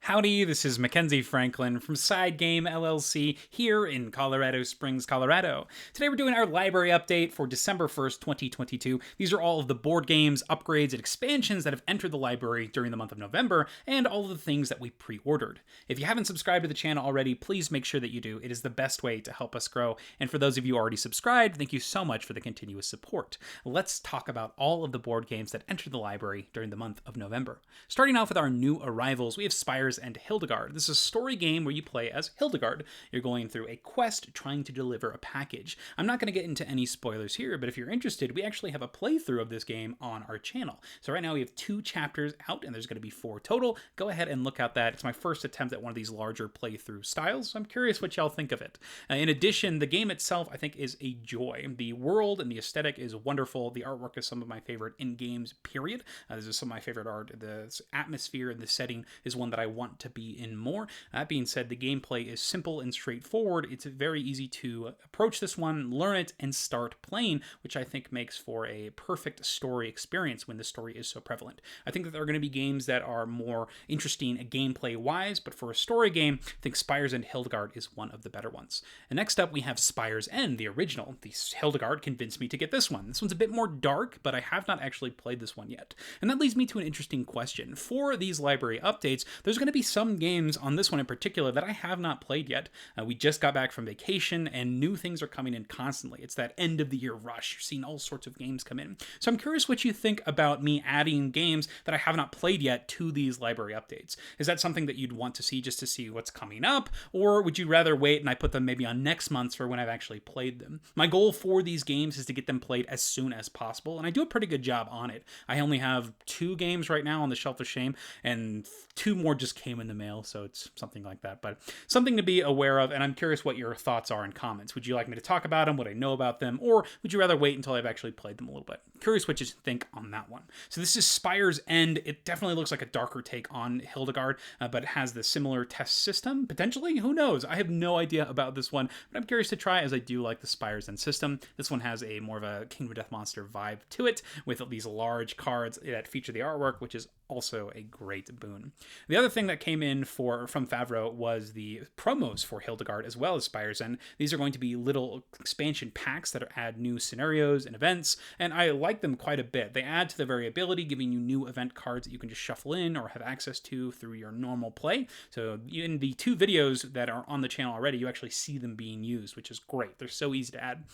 Howdy, this is Mackenzie Franklin from SideGame LLC here in Colorado Springs, Colorado. Today we're doing our library update for December 1st, 2022. These are all of the board games, upgrades, and expansions that have entered the library during the month of November, and all of the things that we pre-ordered. If you haven't subscribed to the channel already, please make sure that you do. It is the best way to help us grow, and for those of you already subscribed, thank you so much for the continuous support. Let's talk about all of the board games that entered the library during the month of November. Starting off with our new arrivals, we have Spire and Hildegard. This is a story game where you play as Hildegard. You're going through a quest trying to deliver a package. I'm not going to get into any spoilers here, but if you're interested, we actually have a playthrough of this game on our channel. So right now we have 2 chapters out, and there's going to be 4 total. Go ahead and look out that. It's my first attempt at one of these larger playthrough styles, so I'm curious what y'all think of it. In addition, the game itself, I think, is a joy. The world and the aesthetic is wonderful. The artwork is some of my favorite in games, period. This is some of my favorite art. The atmosphere and the setting is one that I want to be in more. That being said, the gameplay is simple and straightforward. It's very easy to approach this one, learn it, and start playing, which I think makes for a perfect story experience when the story is so prevalent. I think that there are going to be games that are more interesting gameplay-wise, but for a story game, I think Spires and Hildegard is one of the better ones. And next up, we have Spire's End, the original. The Hildegard convinced me to get this one. This one's a bit more dark, but I have not actually played this one yet. And that leads me to an interesting question. For these library updates, there's going to be some games on this one in particular that I have not played yet. We just got back from vacation, and new things are coming in constantly. It's that end of the year rush. You're seeing all sorts of games come in. So I'm curious what you think about me adding games that I have not played yet to these library updates. Is that something that you'd want to see just to see what's coming up, or would you rather wait and I put them maybe on next month's for when I've actually played them? My goal for these games is to get them played as soon as possible, and I do a pretty good job on it. I only have 2 games right now on the shelf of shame, and 2 more just came in the mail, so it's something like that. But something to be aware of, and I'm curious what your thoughts are in comments. Would you like me to talk about them, what I know about them, or would you rather wait until I've actually played them a little bit? Curious what you think on that one. So this is Spire's End. It definitely looks like a darker take on Hildegard, but it has the similar test system, potentially. Who knows? I have no idea about this one, but I'm curious to try, as I do like the Spire's End system. This one has a more of a Kingdom of Death Monster vibe to it, with these large cards that feature the artwork, which is also a great boon. The other thing that came in from Favreau was the promos for Hildegard as well as Spire's End. These are going to be little expansion packs that add new scenarios and events, and I like them quite a bit. They add to the variability, giving you new event cards that you can just shuffle in or have access to through your normal play. So in the 2 videos that are on the channel already, you actually see them being used, which is great. They're so easy to add.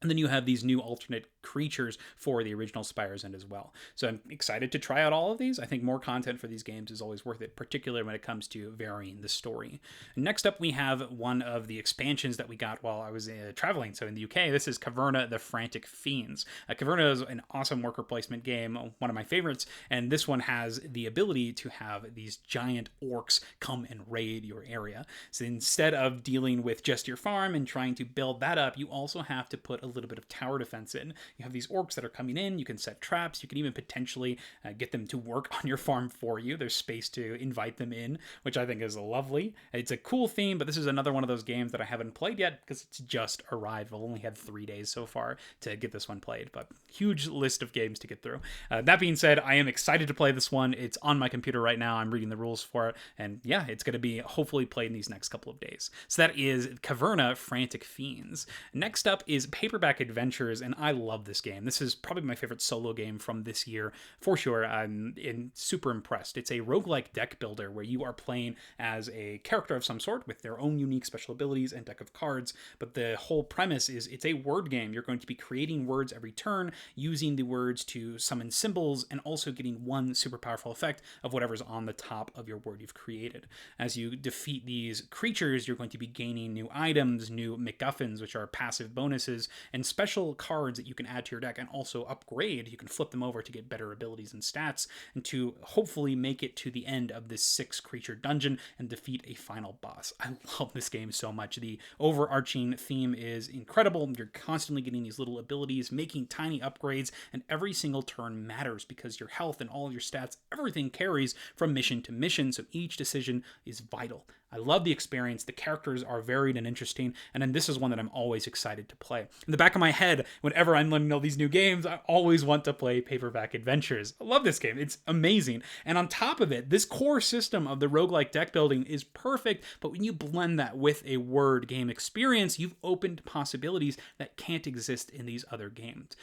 And then you have these new alternate creatures for the original Spire's End as well. So I'm excited to try out all of these. I think more content for these games is always worth it, particularly when it comes to varying the story. Next up, we have one of the expansions that we got while I was traveling. So in the UK, this is Caverna, the Frantic Fiends. Caverna is an awesome worker placement game, one of my favorites, and this one has the ability to have these giant orcs come and raid your area. So instead of dealing with just your farm and trying to build that up, you also have to put a little bit of tower defense in. You have these orcs that are coming in, you can set traps, you can even potentially get them to work on your farm for you. There's space to invite them in, which I think is lovely. It's a cool theme, but this is another one of those games that I haven't played yet because it's just arrived. I've only had 3 days so far to get this one played, but huge list of games to get through. That being said, I am excited to play this one. It's on my computer right now. I'm reading the rules for it, and yeah, it's going to be hopefully played in these next couple of days. So that is Caverna, Frantic Fiends. Next up is Paperback Adventures, and I love this game. This is probably my favorite solo game from this year, for sure. I'm super impressed. It's a roguelike deck builder where you are playing as a character of some sort with their own unique special abilities and deck of cards, but the whole premise is it's a word game. You're going to be creating words every turn, using the words to summon symbols, and also getting one super powerful effect of whatever's on the top of your word you've created. As you defeat these creatures, you're going to be gaining new items, new MacGuffins, which are passive bonuses, and special cards that you can add to your deck and also upgrade. You can flip them over to get better abilities and stats, and to hopefully make it to the end of this 6 creature dungeon and defeat a final boss. I love this game so much. The overarching theme is incredible. You're constantly getting these little abilities, making tiny upgrades, and every single turn matters because your health and all of your stats, everything carries from mission to mission, so each decision is vital. I love the experience. The characters are varied and interesting, and then this is one that I'm always excited to play. In the back of my head, whenever I'm learning all these new games, I always want to play Paperback Adventures. I love this game. It's amazing. And on top of it, this core system of the roguelike deck building is perfect, but when you blend that with a word game experience, you've opened possibilities that can't exist in these other games.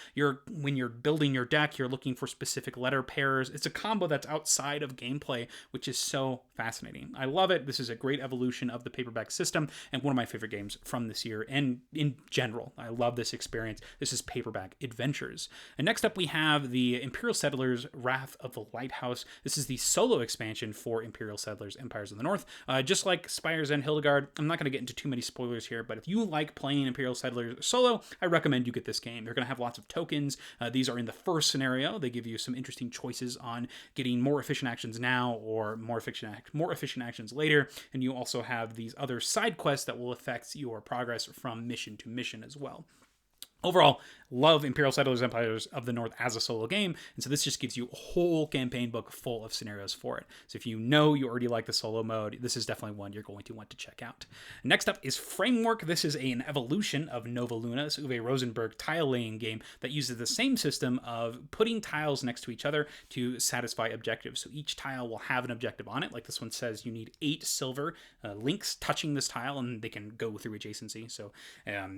When you're building your deck, you're looking for specific letter pairs. It's a combo that's outside of gameplay, which is so fascinating. I love it. This is a great evolution of the Paperback system and one of my favorite games from this year and in general. I love this experience. This is Paperback Adventures. And next up we have the Imperial Settlers Wrath of the Lighthouse. This is the solo expansion for Imperial Settlers Empires of the North. Just like Spires and Hildegard, I'm not going to get into too many spoilers here, but if you like playing Imperial Settlers solo, I recommend you get this game. They're going to have lots of tokens. These are in the first scenario. They give you some interesting choices on getting more efficient actions now or more efficient actions later, and you also have these other side quests that will affect your progress from mission to mission as well. Overall, love Imperial Settlers Empires of the North as a solo game, and so this just gives you a whole campaign book full of scenarios for it. So if you know you already like the solo mode, this is definitely one you're going to want to check out. Next up is Framework. This is an evolution of Nova Luna. This is Uwe Rosenberg tile-laying game that uses the same system of putting tiles next to each other to satisfy objectives. So each tile will have an objective on it. Like this one says you need 8 silver links touching this tile, and they can go through adjacency. So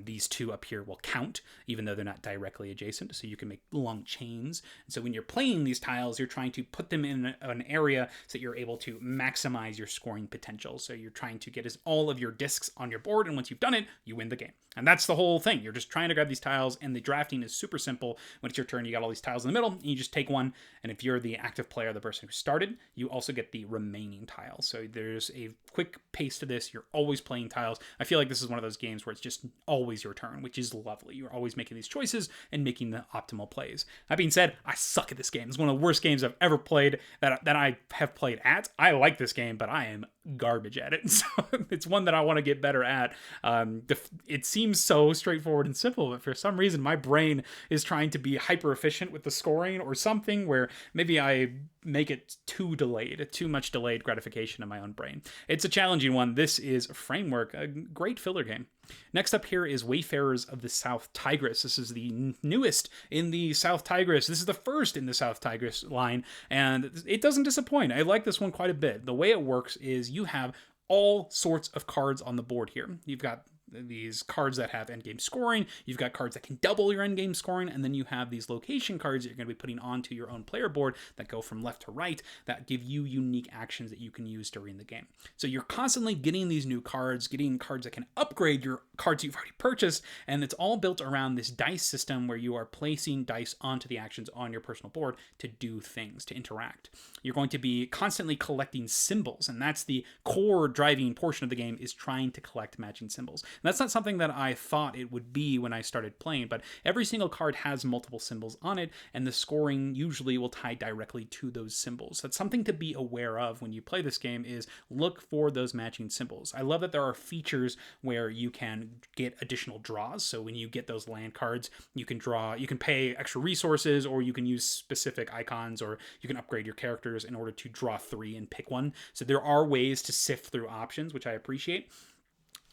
these 2 up here will count, even though they're not directly adjacent, so you can make long chains. And so when you're playing these tiles, you're trying to put them in an area so that you're able to maximize your scoring potential. So you're trying to get all of your discs on your board, and once you've done it, you win the game. And that's the whole thing. You're just trying to grab these tiles, and the drafting is super simple. When it's your turn, you got all these tiles in the middle, and you just take one, and if you're the active player, the person who started, you also get the remaining tiles. So there's a quick pace to this. You're always playing tiles. I feel like this is one of those games where it's just always your turn, which is lovely. You're always making these choices and making the optimal plays. That being said, I suck at this game. It's one of the worst games I've ever played that I have played at. I like this game, but I am garbage at it. So it's one that I want to get better at. It seems so straightforward and simple, but for some reason my brain is trying to be hyper efficient with the scoring or something where maybe I make it too much delayed gratification in my own brain. It's a challenging one. This is Framework, a great filler game. Next up here is Wayfarers of the South Tigris. This is the newest in the South Tigris. This is the first in the South Tigris line, and it doesn't disappoint. I like this one quite a bit. The way it works is you have all sorts of cards on the board here. You've got these cards that have endgame scoring, you've got cards that can double your endgame scoring, and then you have these location cards that you're going to be putting onto your own player board that go from left to right that give you unique actions that you can use during the game. So you're constantly getting these new cards, getting cards that can upgrade your cards you've already purchased, and it's all built around this dice system where you are placing dice onto the actions on your personal board to do things, to interact. You're going to be constantly collecting symbols, and that's the core driving portion of the game, is trying to collect matching symbols. And that's not something that I thought it would be when I started playing, but every single card has multiple symbols on it, and the scoring usually will tie directly to those symbols. That's something to be aware of when you play this game, is look for those matching symbols. I love that there are features where you can get additional draws. So when you get those land cards, you can pay extra resources, or you can use specific icons, or you can upgrade your characters in order to draw 3 and pick one. So there are ways to sift through options, which I appreciate.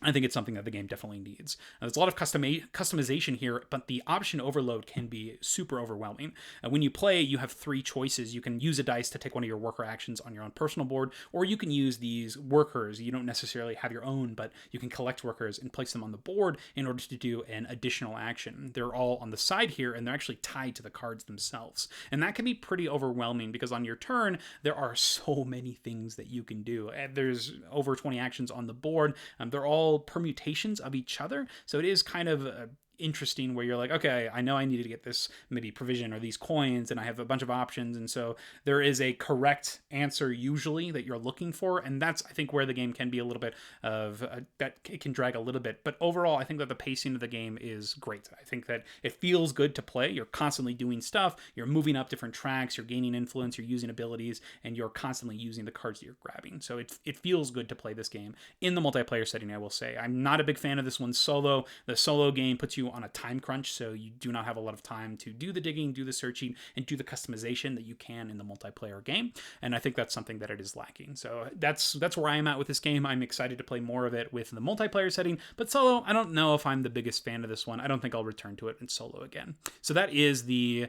I think it's something that the game definitely needs. There's a lot of customization here, but the option overload can be super overwhelming. When you play, you have 3 choices. You can use a dice to take one of your worker actions on your own personal board, or you can use these workers. You don't necessarily have your own, but you can collect workers and place them on the board in order to do an additional action. They're all on the side here, and they're actually tied to the cards themselves. And that can be pretty overwhelming, because on your turn, there are so many things that you can do. There's over 20 actions on the board. They're all permutations of each other, so it is kind of interesting where you're like, okay, I know I need to get this maybe provision or these coins, and I have a bunch of options, and so there is a correct answer usually that you're looking for, and that's, I think, where the game can be a little bit of that it can drag a little bit. But overall, I think that the pacing of the game is great. I think that it feels good to play. You're constantly doing stuff, you're moving up different tracks, you're gaining influence, you're using abilities, and you're constantly using the cards that you're grabbing. So it feels good to play this game in the multiplayer setting. I will say I'm not a big fan of this one solo. The solo game puts you you on a time crunch, so you do not have a lot of time to do the digging, do the searching, and do the customization that you can in the multiplayer game. And I think that's something that it is lacking. So that's where I am at with this game. I'm excited to play more of it with the multiplayer setting, but solo, I don't know if I'm the biggest fan of this one. I don't think I'll return to it in solo again. So that is the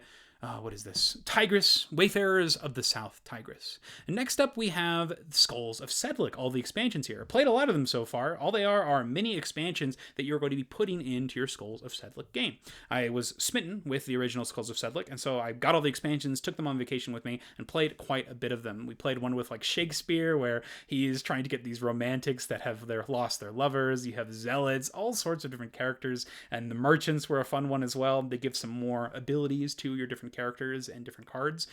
what is this? Tigris, Wayfarers of the South Tigris. And next up, we have Skulls of Sedlec, all the expansions here. I played a lot of them so far. All they are mini expansions that you're going to be putting into your Skulls of Sedlec game. I was smitten with the original Skulls of Sedlec, and so I got all the expansions, took them on vacation with me, and played quite a bit of them. We played one with like Shakespeare, where he is trying to get these romantics that have lost their lovers. You have zealots, all sorts of different characters, and the merchants were a fun one as well. They give some more abilities to your different characters and different cards.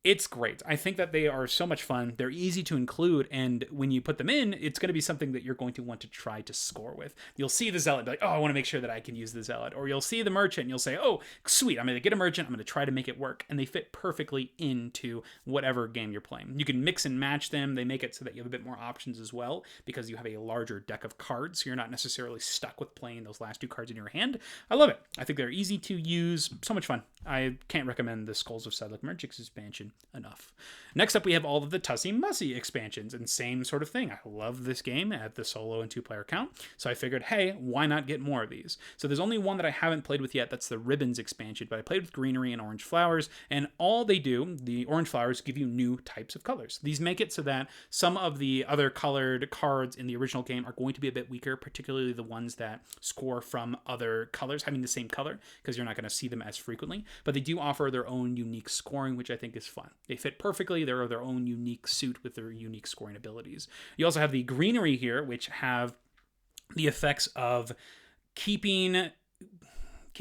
It's great. I think that they are so much fun. They're easy to include, and when you put them in, it's going to be something that you're going to want to try to score with. You'll see the Zealot, be like, oh, I want to make sure that I can use the Zealot. Or you'll see the Merchant, and you'll say, oh, sweet, I'm going to get a Merchant, I'm going to try to make it work. And they fit perfectly into whatever game you're playing. You can mix and match them. They make it so that you have a bit more options as well, because you have a larger deck of cards, so you're not necessarily stuck with playing those last two cards in your hand. I love it. I think they're easy to use. So much fun. I can't recommend the Skulls of Sedlec Merchants expansion enough. Next up, we have all of the Tussie Mussie expansions, and same sort of thing. I love this game at the solo and 2-player count, so I figured, hey, why not get more of these? So there's only one that I haven't played with yet. That's the Ribbons expansion, but I played with Greenery and Orange Flowers, and all they do, the Orange Flowers, give you new types of colors. These make it so that some of the other colored cards in the original game are going to be a bit weaker, particularly the ones that score from other colors, having the same color, because you're not going to see them as frequently. But they do offer their own unique scoring, which I think is fun. They fit perfectly. They're their own unique suit with their unique scoring abilities. You also have the Greenery here, which have the effects of keeping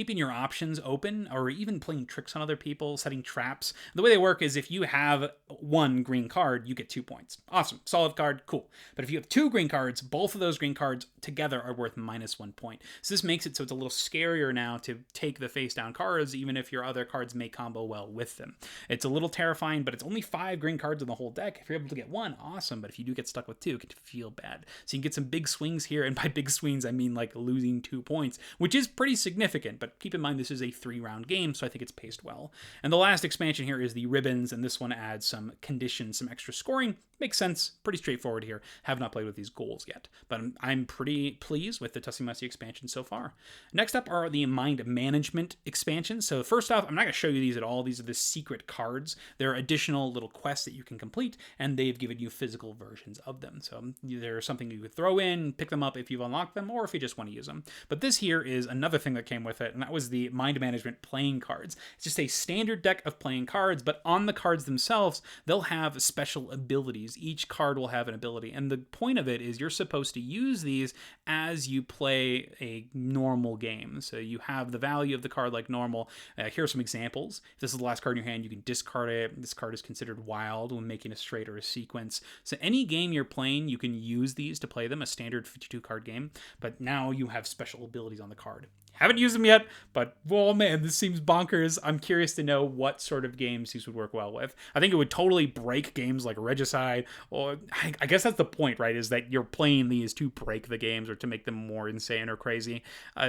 your options open, or even playing tricks on other people, setting traps. The way they work is if you have one green card, you get 2 points. Awesome. Solid card. Cool. But if you have two green cards, both of those green cards together are worth -1 point. So this makes it so it's a little scarier now to take the face down cards, even if your other cards may combo well with them. It's a little terrifying, but it's only 5 green cards in the whole deck. If you're able to get one, awesome. But if you do get stuck with 2, it can feel bad. So you can get some big swings here. And by big swings, I mean like losing 2 points, which is pretty significant. But keep in mind, this is a 3-round game, so I think it's paced well. And the last expansion here is the Ribbons, and this one adds some conditions, some extra scoring. Makes sense. Pretty straightforward here. Have not played with these goals yet, but I'm pretty pleased with the Tussie Mussie expansion so far. Next up are the Mind Management expansions. So first off, I'm not going to show you these at all. These are the secret cards. They're additional little quests that you can complete, and they've given you physical versions of them. So they're something you could throw in, pick them up if you've unlocked them, or if you just want to use them. But this here is another thing that came with it, and that was the Mind Management playing cards. It's just a standard deck of playing cards, but on the cards themselves, they'll have special abilities. Each card will have an ability, and the point of it is you're supposed to use these as you play a normal game. So you have the value of the card like normal. Here are some examples. If this is the last card in your hand, you can discard it. This card is considered wild when making a straight or a sequence. So any game you're playing, you can use these to play them, a standard 52 card game, but now you have special abilities on the card. Haven't used them yet, but, oh man, this seems bonkers. I'm curious to know what sort of games these would work well with. I think it would totally break games like Regicide, or I guess that's the point, right, is that you're playing these to break the games or to make them more insane or crazy.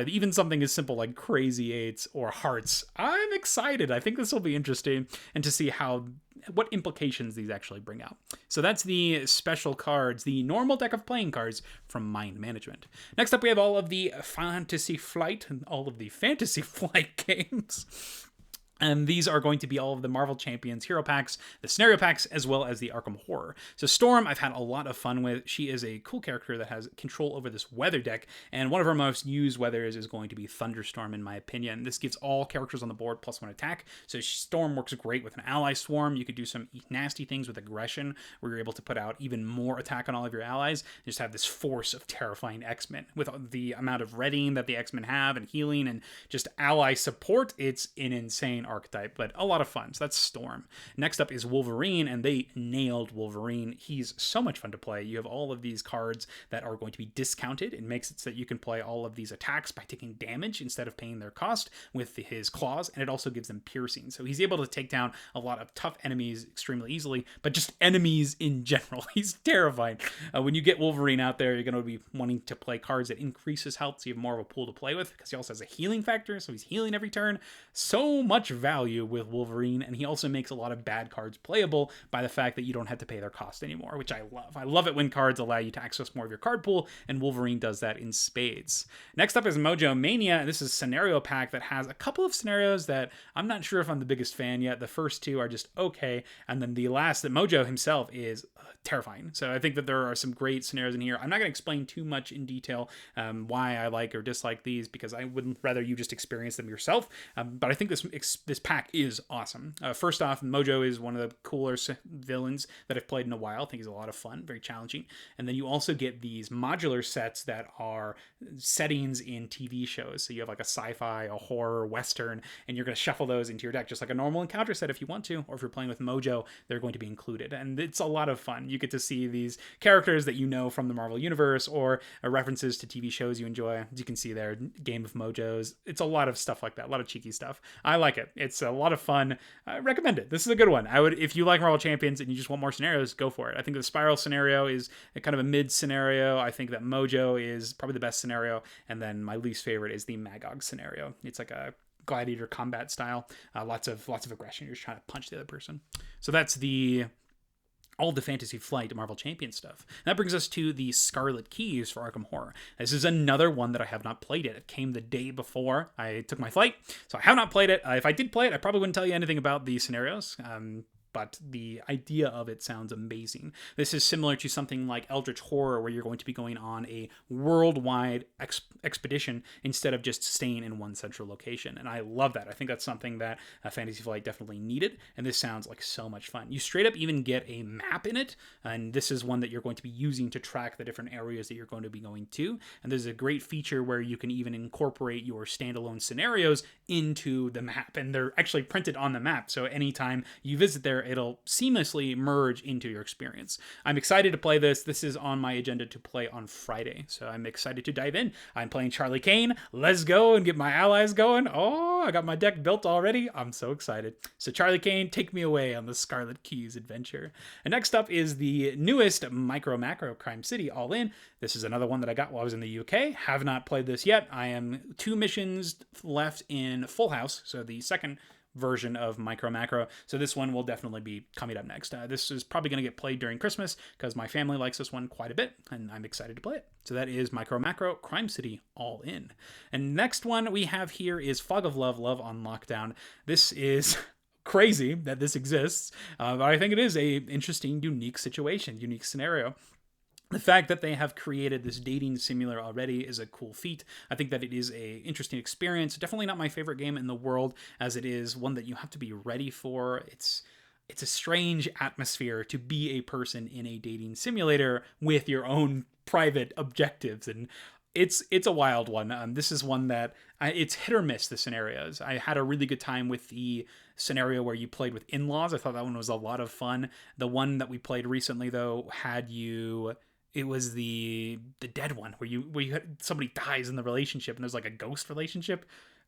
Even something as simple like Crazy Eights or Hearts. I'm excited. I think this will be interesting, and to see what implications these actually bring out. So that's the special cards, the normal deck of playing cards from Mind Management. Next up, we have all of the Fantasy Flight games. And these are going to be all of the Marvel Champions hero packs, the scenario packs, as well as the Arkham Horror. So Storm, I've had a lot of fun with. She is a cool character that has control over this weather deck, and one of her most used weathers is going to be Thunderstorm, in my opinion. This gives all characters on the board +1 attack, so Storm works great with an ally swarm. You could do some nasty things with aggression, where you're able to put out even more attack on all of your allies, and just have this force of terrifying X-Men. With the amount of readying that the X-Men have, and healing, and just ally support, it's an insane archetype, but a lot of fun. So that's Storm. Next up is Wolverine, and they nailed Wolverine. He's so much fun to play. You have all of these cards that are going to be discounted. It makes it so that you can play all of these attacks by taking damage instead of paying their cost with his claws, and it also gives them piercing. So he's able to take down a lot of tough enemies extremely easily, but just enemies in general. He's terrifying. When you get Wolverine out there, you're going to be wanting to play cards that increase his health, so you have more of a pool to play with, because he also has a healing factor, so he's healing every turn. So much value with Wolverine, and he also makes a lot of bad cards playable by the fact that you don't have to pay their cost anymore, which I love. I love it when cards allow you to access more of your card pool, and Wolverine does that in spades. Next up is Mojo Mania. This is a scenario pack that has a couple of scenarios that I'm not sure if I'm the biggest fan yet. The first two are just okay, and then the last, that Mojo himself is terrifying. So I think that there are some great scenarios in here. I'm not going to explain too much in detail why I like or dislike these, because I would rather you just experience them yourself. But I think this pack is awesome. First off, Mojo is one of the cooler villains that I've played in a while. I think he's a lot of fun, very challenging. And then you also get these modular sets that are settings in TV shows. So you have like a sci-fi, a horror, western, and you're going to shuffle those into your deck just like a normal encounter set if you want to, or if you're playing with Mojo, they're going to be included. And it's a lot of fun. You get to see these characters that you know from the Marvel Universe, or references to TV shows you enjoy. As you can see there, Game of Mojos. It's a lot of stuff like that, a lot of cheeky stuff. I like it. It's a lot of fun. I recommend it. This is a good one. I would, if you like Marvel Champions and you just want more scenarios, go for it. I think the Spiral scenario is a kind of a mid scenario. I think that Mojo is probably the best scenario, and then my least favorite is the Magog scenario. It's like a gladiator combat style, lots of aggression. You're just trying to punch the other person. So that's all the Fantasy Flight Marvel Champion stuff. That brings us to the Scarlet Keys for Arkham Horror. This is another one that I have not played yet. It came the day before I took my flight, so I have not played it. If I did play it, I probably wouldn't tell you anything about the scenarios. But the idea of it sounds amazing. This is similar to something like Eldritch Horror, where you're going to be going on a worldwide expedition instead of just staying in one central location. And I love that. I think that's something that Fantasy Flight definitely needed, and this sounds like so much fun. You straight up even get a map in it, and this is one that you're going to be using to track the different areas that you're going to be going to. And there's a great feature where you can even incorporate your standalone scenarios into the map, and they're actually printed on the map. So anytime you visit there, it'll seamlessly merge into your experience. I'm excited to play this. This is on my agenda to play on Friday, so I'm excited to dive in. I'm playing Charlie Kane. Let's go and get my allies going. Oh, I got my deck built already. I'm so excited. So Charlie Kane, take me away on the Scarlet Keys adventure. And next up is the newest Micromacro Crime City All In. This is another one that I got while I was in the UK. Have not played this yet. I am 2 missions left in Full House, so the second version of Micromacro. So this one will definitely be coming up next. This is probably going to get played during Christmas because my family likes this one quite a bit, and I'm excited to play it. So that is Micromacro Crime City All In. And next one we have here is Fog of Love, Love on Lockdown. This is crazy that this exists, but I think it is a interesting, unique situation, unique scenario. The fact that they have created this dating simulator already is a cool feat. I think that it is a interesting experience. Definitely not my favorite game in the world, as it is one that you have to be ready for. It's a strange atmosphere to be a person in a dating simulator with your own private objectives, and it's a wild one. This is one that it's hit or miss, the scenarios. I had a really good time with the scenario where you played with in-laws. I thought that one was a lot of fun. The one that we played recently, though, it was the dead one where you had somebody dies in the relationship and there's like a ghost relationship.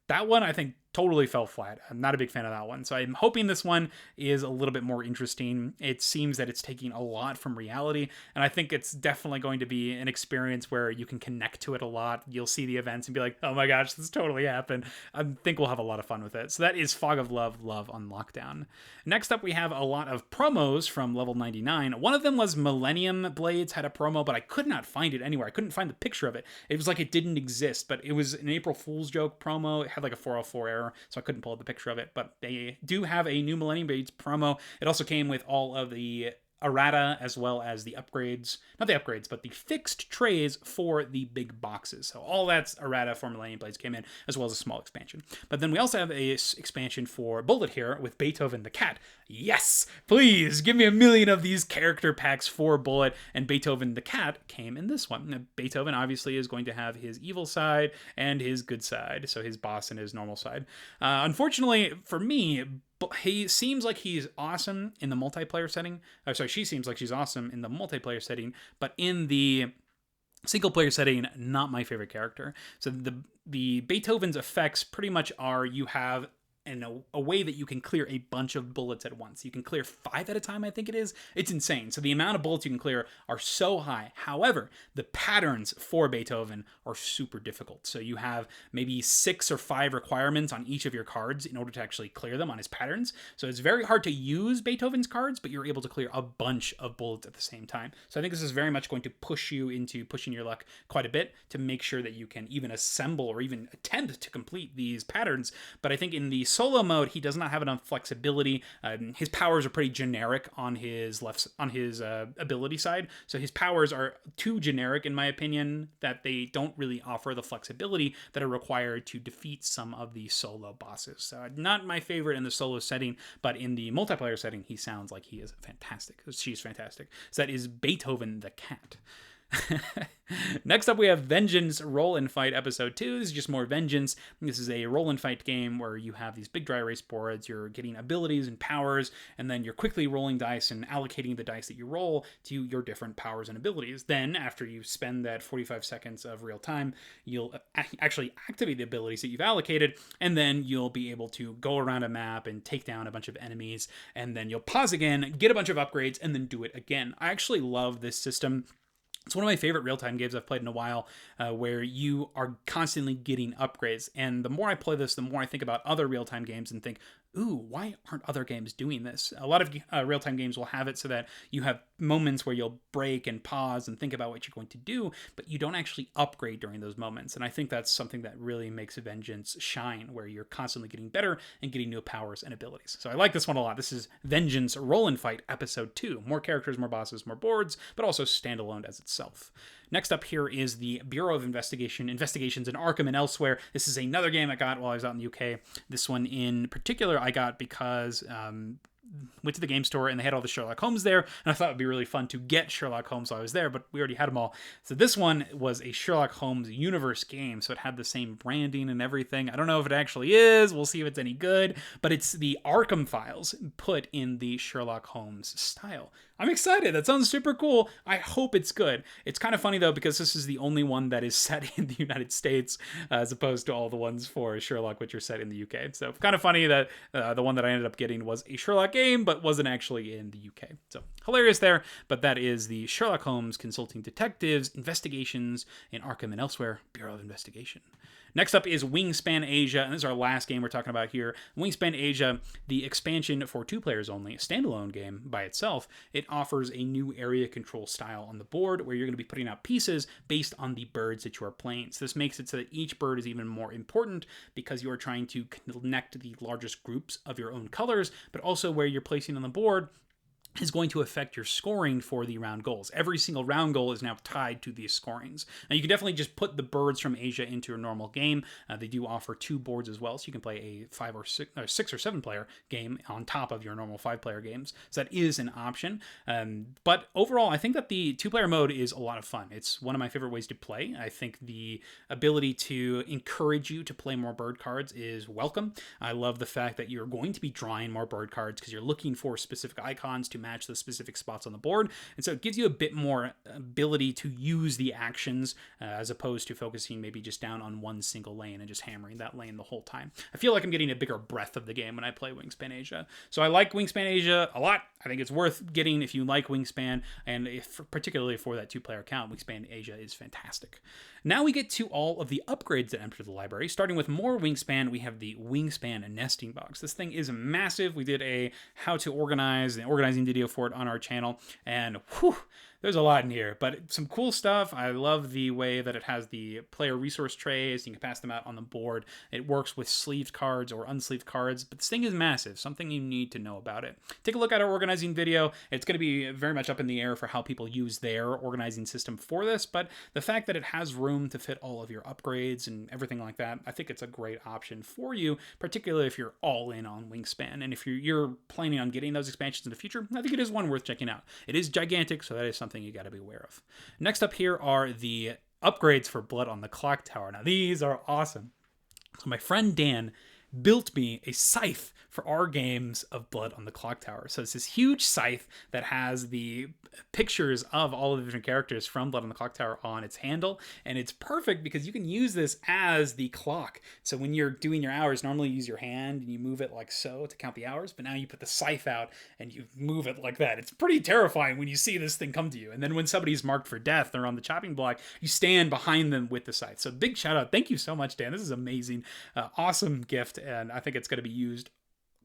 That one, I think, totally fell flat. I'm not a big fan of that one. So I'm hoping this one is a little bit more interesting. It seems that it's taking a lot from reality, and I think it's definitely going to be an experience where you can connect to it a lot. You'll see the events and be like, oh my gosh, this totally happened. I think we'll have a lot of fun with it. So that is Fog of Love, Love on Lockdown. Next up, we have a lot of promos from level 99. One of them was Millennium Blades had a promo, but I could not find it anywhere. I couldn't find the picture of it. It was like it didn't exist, but it was an April Fool's joke promo. It had like a 404 error, so I couldn't pull up the picture of it, but they do have a new Millennium Blades promo. It also came with all of the errata as well as the upgrades, not the upgrades, but the fixed trays for the big boxes. So all that's errata for Millennium Blades came in, as well as a small expansion. But then we also have a expansion for Bullet here with Beethoven the cat. Yes, please give me 1,000,000 of these character packs for Bullet, and Beethoven the cat came in this one. Now, Beethoven obviously is going to have his evil side and his good side, so his boss and his normal side. Unfortunately for me, he seems like he's awesome in the multiplayer setting. She seems like she's awesome in the multiplayer setting, but in the single player setting, not my favorite character. So the Beethoven's effects pretty much are you have a way that you can clear a bunch of bullets at once. You can clear 5 at a time, I think it is. It's insane. So the amount of bullets you can clear are so high. However, the patterns for Beethoven are super difficult. So you have maybe 6 or 5 requirements on each of your cards in order to actually clear them on his patterns. So it's very hard to use Beethoven's cards, but you're able to clear a bunch of bullets at the same time. So I think this is very much going to push you into pushing your luck quite a bit to make sure that you can even assemble or even attempt to complete these patterns. But I think in the solo mode, he does not have enough flexibility. His powers are pretty generic on his ability side, so his powers are too generic in my opinion that they don't really offer the flexibility that are required to defeat some of the solo bosses. So not my favorite in the solo setting, but in the multiplayer setting, he sounds like he is fantastic. She's fantastic. So that is Beethoven the cat. Next up, we have Vengeance Roll and Fight Episode 2. This is just more Vengeance. This is a roll and fight game where you have these big dry erase boards, you're getting abilities and powers, and then you're quickly rolling dice and allocating the dice that you roll to your different powers and abilities. Then, after you spend that 45 seconds of real time, you'll actually activate the abilities that you've allocated, and then you'll be able to go around a map and take down a bunch of enemies, and then you'll pause again, get a bunch of upgrades, and then do it again. I actually love this system. It's one of my favorite real-time games I've played in a while, where you are constantly getting upgrades. And the more I play this, the more I think about other real-time games and think, ooh, why aren't other games doing this? A lot of real-time games will have it so that you have moments where you'll break and pause and think about what you're going to do, but you don't actually upgrade during those moments. And I think that's something that really makes Vengeance shine, where you're constantly getting better and getting new powers and abilities. So I like this one a lot. This is Vengeance Roll and Fight Episode 2. More characters, more bosses, more boards, but also standalone as itself. Next up here is the Bureau of Investigations in Arkham and Elsewhere. This is another game I got while I was out in the UK. This one in particular I got because went to the game store and they had all the Sherlock Holmes there, and I thought it would be really fun to get Sherlock Holmes while I was there, but we already had them all. So this one was a Sherlock Holmes universe game, so it had the same branding and everything. I don't know if it actually is. We'll see if it's any good, but it's the Arkham files put in the Sherlock Holmes style. I'm excited. That sounds super cool. I hope it's good. It's kind of funny, though, because this is the only one that is set in the United States, as opposed to all the ones for Sherlock, which are set in the UK. So kind of funny that the one that I ended up getting was a Sherlock game, but wasn't actually in the UK. So hilarious there, but that is the Sherlock Holmes Consulting Detectives Investigations in Arkham and Elsewhere, Bureau of Investigation. Next up is Wingspan Asia, and this is our last game we're talking about here. Wingspan Asia, the expansion for 2 players only, a standalone game by itself. It offers a new area control style on the board where you're going to be putting out pieces based on the birds that you are playing. So this makes it so that each bird is even more important because you are trying to connect the largest groups of your own colors, but also where you're placing on the board is going to affect your scoring for the round goals. Every single round goal is now tied to these scorings. Now, you can definitely just put the birds from Asia into a normal game. They do offer 2 boards as well, so you can play a 5 or 6 or 7 player game on top of your normal 5 player games. So that is an option. But overall, I think that the 2-player mode is a lot of fun. It's one of my favorite ways to play. I think the ability to encourage you to play more bird cards is welcome. I love the fact that you're going to be drawing more bird cards because you're looking for specific icons to match the specific spots on the board, and so it gives you a bit more ability to use the actions as opposed to focusing maybe just down on one single lane and just hammering that lane the whole time. I feel like I'm getting a bigger breadth of the game when I play Wingspan Asia, so I like Wingspan Asia a lot. I think it's worth getting if you like Wingspan, and particularly for that 2-player account, Wingspan Asia is fantastic. Now we get to all of the upgrades that enter the library. Starting with more Wingspan, we have the Wingspan nesting box. This thing is massive. We did a how to organize, an organizing video for it on our channel, and whew, There's a lot in here, but some cool stuff. I love the way that it has the player resource trays. You can pass them out on the board. It works with sleeved cards or unsleeved cards, but this thing is massive, something you need to know about it. Take a look at our organizing video. It's going to be very much up in the air for how people use their organizing system for this, but the fact that it has room to fit all of your upgrades and everything like that, I think it's a great option for you, particularly if you're all in on Wingspan. And if you're planning on getting those expansions in the future, I think it is one worth checking out. It is gigantic, so that is something you got to be aware of. Next up here are the upgrades for Blood on the Clocktower. Now, these are awesome. So my friend Dan built me a scythe for our games of Blood on the Clocktower. So it's this huge scythe that has the pictures of all of the different characters from Blood on the Clocktower on its handle, and it's perfect because you can use this as the clock. So when you're doing your hours, normally you use your hand and you move it like so to count the hours, but now you put the scythe out and you move it like that. It's pretty terrifying when you see this thing come to you. And then when somebody's marked for death, they're on the chopping block, you stand behind them with the scythe. So big shout out. Thank you so much, Dan. This is amazing. Awesome gift, and I think it's going to be used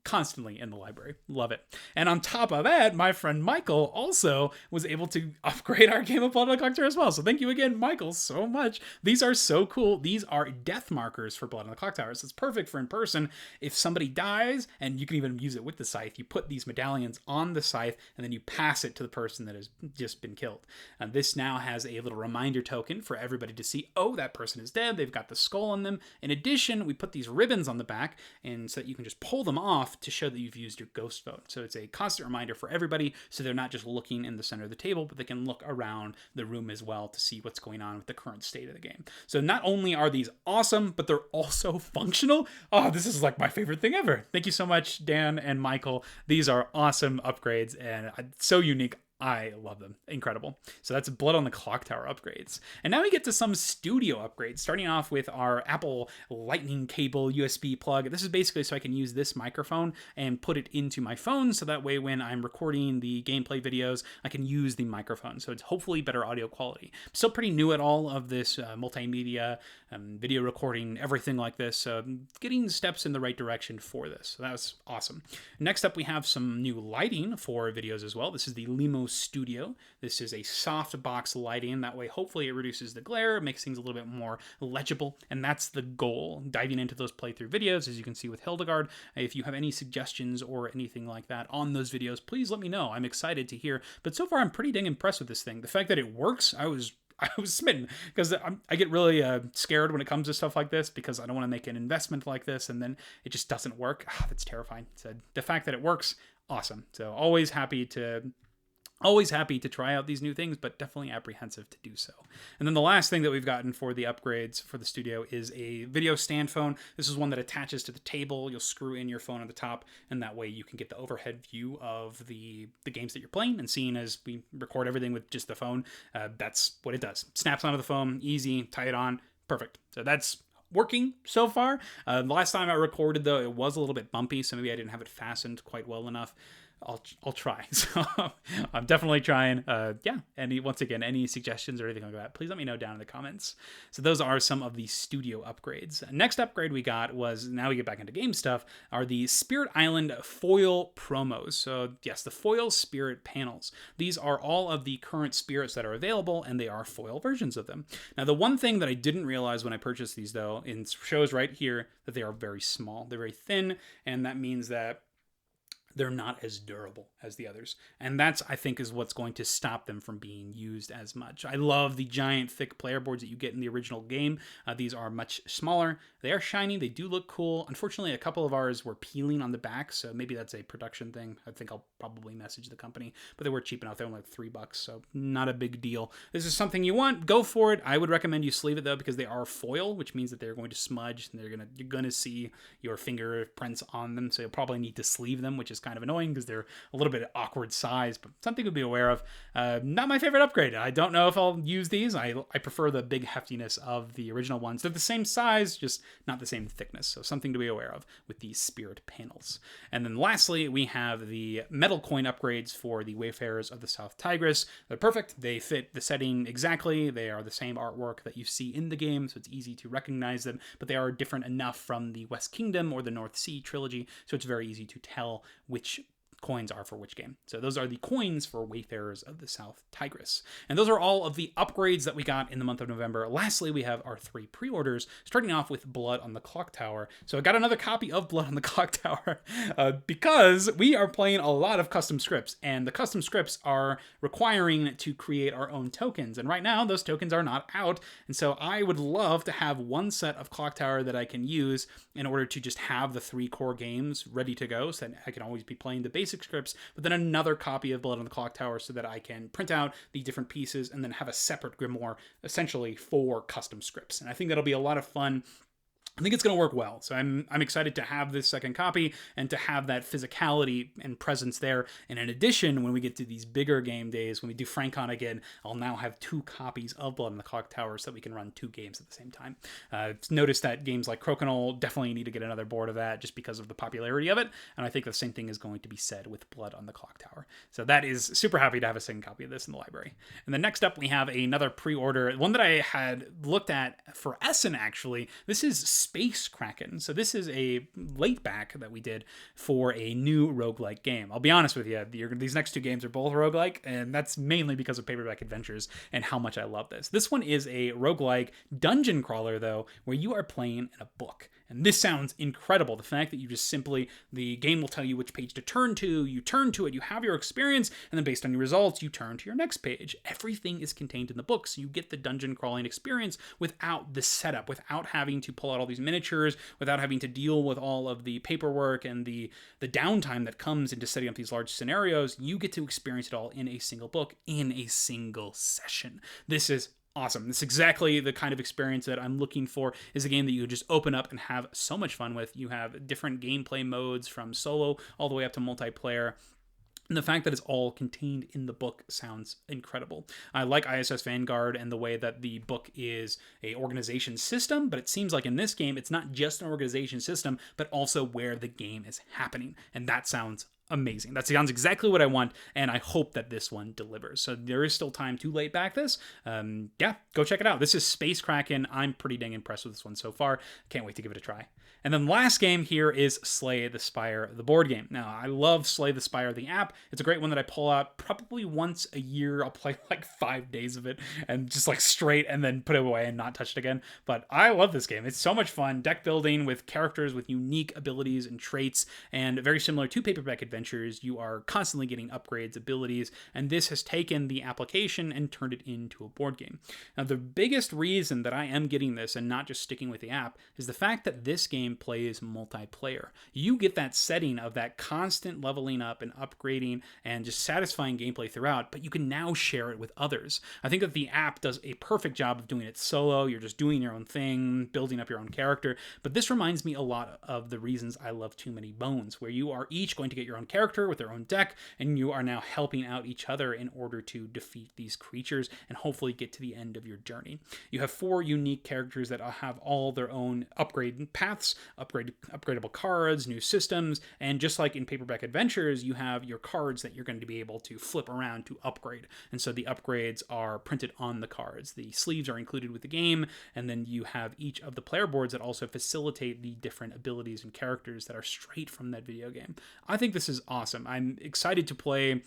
constantly in the library. Love it. And on top of that, my friend Michael also was able to upgrade our game of Blood on the Clocktower as well. So thank you again, Michael, so much. These are so cool. These are death markers for Blood on the Clocktower. So it's perfect for in person. If somebody dies, and you can even use it with the scythe, you put these medallions on the scythe and then you pass it to the person that has just been killed. And this now has a little reminder token for everybody to see, oh, that person is dead. They've got the skull on them. In addition, we put these ribbons on the back and so that you can just pull them off to show that you've used your ghost vote. So it's a constant reminder for everybody, so they're not just looking in the center of the table, but they can look around the room as well to see what's going on with the current state of the game. So not only are these awesome, but they're also functional. Oh, this is like my favorite thing ever. Thank you so much, Dan and Michael. These are awesome upgrades and so unique. I love them. Incredible. So that's Blood on the Clocktower upgrades. And now we get to some studio upgrades, starting off with our Apple Lightning cable USB plug. This is basically so I can use this microphone and put it into my phone, so that way when I'm recording the gameplay videos, I can use the microphone. So it's hopefully better audio quality. I'm still pretty new at all of this multimedia, video recording, everything like this. So getting steps in the right direction for this. So that was awesome. Next up, we have some new lighting for videos as well. This is the Limo Studio. This is a softbox lighting. That way, hopefully it reduces the glare, makes things a little bit more legible, and that's the goal. Diving into those playthrough videos, as you can see with Hildegard. If you have any suggestions or anything like that on those videos, please let me know. I'm excited to hear. But so far, I'm pretty dang impressed with this thing. The fact that it works, I was smitten, because I get really scared when it comes to stuff like this, because I don't want to make an investment like this and then it just doesn't work. That's terrifying. So the fact that it works, awesome. So always happy to try out these new things, but definitely apprehensive to do so. And then the last thing that we've gotten for the upgrades for the studio is a video stand phone. This is one that attaches to the table. You'll screw in your phone on the top, and that way you can get the overhead view of the games that you're playing. And seeing as we record everything with just the phone, that's what it does. Snaps onto the phone, easy, tie it on, perfect. So that's working so far. The last time I recorded, though, it was a little bit bumpy, so maybe I didn't have it fastened quite well enough. I'll try. So I'm definitely trying. Yeah. And once again, any suggestions or anything like that, please let me know down in the comments. So those are some of the studio upgrades. Next upgrade we got was, now we get back into game stuff, are the Spirit Island foil promos. So yes, the foil spirit panels. These are all of the current spirits that are available, and they are foil versions of them. Now, the one thing that I didn't realize when I purchased these, though, it shows right here that they are very small. They're very thin, and that means that they're not as durable as the others. And that's, I think, is what's going to stop them from being used as much. I love the giant, thick player boards that you get in the original game. These are much smaller. They are shiny. They do look cool. Unfortunately, a couple of ours were peeling on the back, so maybe that's a production thing. I think I'll probably message the company, but they were cheap enough. They were like $3, so not a big deal. This is something you want, go for it. I would recommend you sleeve it, though, because they are foil, which means that they're going to smudge, and you're gonna see your fingerprints on them, so you'll probably need to sleeve them, which is kind of annoying because they're a little bit awkward size, but something to be aware of. Not my favorite upgrade. I don't know if I'll use these. I prefer the big heftiness of the original ones. They're the same size, just not the same thickness, so something to be aware of with these spirit panels. And then lastly, we have the metal coin upgrades for the Wayfarers of the South Tigris. They're perfect. They fit the setting exactly. They are the same artwork that you see in the game, so it's easy to recognize them, but they are different enough from the West Kingdom or the North Sea trilogy, so it's very easy to tell which coins are for which game. So those are the coins for Wayfarers of the South Tigris. And those are all of the upgrades that we got in the month of November. Lastly, we have our 3 pre-orders, starting off with Blood on the Clocktower. So I got another copy of Blood on the Clocktower because we are playing a lot of custom scripts, and the custom scripts are requiring to create our own tokens. And right now, those tokens are not out. And so I would love to have one set of Clocktower that I can use in order to just have the 3 core games ready to go, so that I can always be playing the basic scripts, but then another copy of Blood on the Clocktower so that I can print out the different pieces and then have a separate grimoire essentially for custom scripts. And I think that'll be a lot of fun. I think it's going to work well. So I'm excited to have this second copy and to have that physicality and presence there. And in addition, when we get to these bigger game days, when we do FrankCon again, I'll now have 2 copies of Blood on the Clocktower so that we can run 2 games at the same time. Noticed that games like Crokinole definitely need to get another board of that just because of the popularity of it. And I think the same thing is going to be said with Blood on the Clocktower. So that is super happy to have a second copy of this in the library. And then next up, we have another pre-order, one that I had looked at for Essen, actually. This is Space Kraken. So this is a late back that we did for a new roguelike game. I'll be honest with you, these next 2 games are both roguelike, and that's mainly because of Paperback Adventures and how much I love this. This one is a roguelike dungeon crawler, though, where you are playing in a book. And this sounds incredible. The fact that you just simply, the game will tell you which page to turn to, you turn to it, you have your experience, and then based on your results, you turn to your next page. Everything is contained in the book, so you get the dungeon crawling experience without the setup, without having to pull out all these miniatures, without having to deal with all of the paperwork and the downtime that comes into setting up these large scenarios. You get to experience it all in a single book, in a single session. This is awesome. This is exactly the kind of experience that I'm looking for, is a game that you just open up and have so much fun with. You have different gameplay modes from solo all the way up to multiplayer. And the fact that it's all contained in the book sounds incredible. I like ISS Vanguard and the way that the book is a organization system, but it seems like in this game, it's not just an organization system, but also where the game is happening. And that sounds amazing. That sounds exactly what I want, and I hope that this one delivers. So there is still time to late back this. Yeah, go check it out. This is Space Kraken. I'm pretty dang impressed with this one so far. Can't wait to give it a try. And then last game here is Slay the Spire, the board game. Now, I love Slay the Spire, the app. It's a great one that I pull out probably once a year. I'll play like 5 days of it and just like straight and then put it away and not touch it again. But I love this game. It's so much fun. Deck building with characters with unique abilities and traits, and very similar to Paperback Adventures. You are constantly getting upgrades, abilities, and this has taken the application and turned it into a board game. Now, the biggest reason that I am getting this and not just sticking with the app is the fact that this game plays multiplayer. You get that setting of that constant leveling up and upgrading and just satisfying gameplay throughout, but you can now share it with others. I think that the app does a perfect job of doing it solo. You're just doing your own thing, building up your own character, but this reminds me a lot of the reasons I love Too Many Bones, where you are each going to get your own character with their own deck, and you are now helping out each other in order to defeat these creatures and hopefully get to the end of your journey. You have 4 unique characters that have all their own upgrade paths, upgradable cards, new systems, and just like in Paperback Adventures, you have your cards that you're going to be able to flip around to upgrade. And so the upgrades are printed on the cards. The sleeves are included with the game, and then you have each of the player boards that also facilitate the different abilities and characters that are straight from that video game. I think this is awesome. I'm excited to play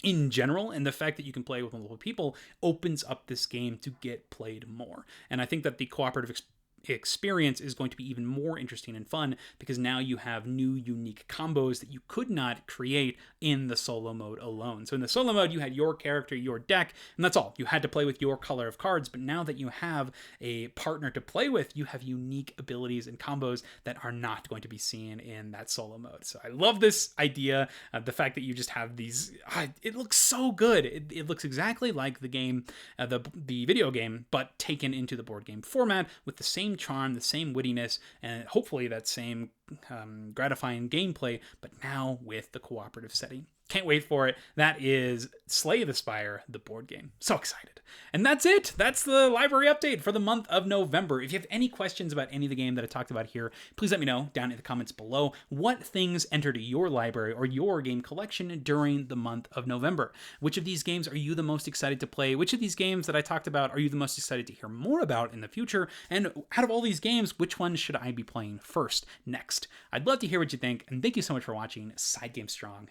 in general, and the fact that you can play with multiple people opens up this game to get played more. And I think that the cooperative experience is going to be even more interesting and fun because now you have new unique combos that you could not create in the solo mode alone. So in the solo mode, you had your character, your deck, and that's all. You had to play with your color of cards, but now that you have a partner to play with, you have unique abilities and combos that are not going to be seen in that solo mode. So I love this idea, the fact that you just have these, it looks so good. It looks exactly like the game, the video game, but taken into the board game format with the same charm, the same wittiness, and hopefully that same gratifying gameplay, but now with the cooperative setting. Can't wait for it. That is Slay the Spire, the board game. So excited. And that's it. That's the library update for the month of November. If you have any questions about any of the game that I talked about here, please let me know down in the comments below what things entered your library or your game collection during the month of November. Which of these games are you the most excited to play? Which of these games that I talked about are you the most excited to hear more about in the future? And out of all these games, which one should I be playing first, next? I'd love to hear what you think, and thank you so much for watching SideGame Strong.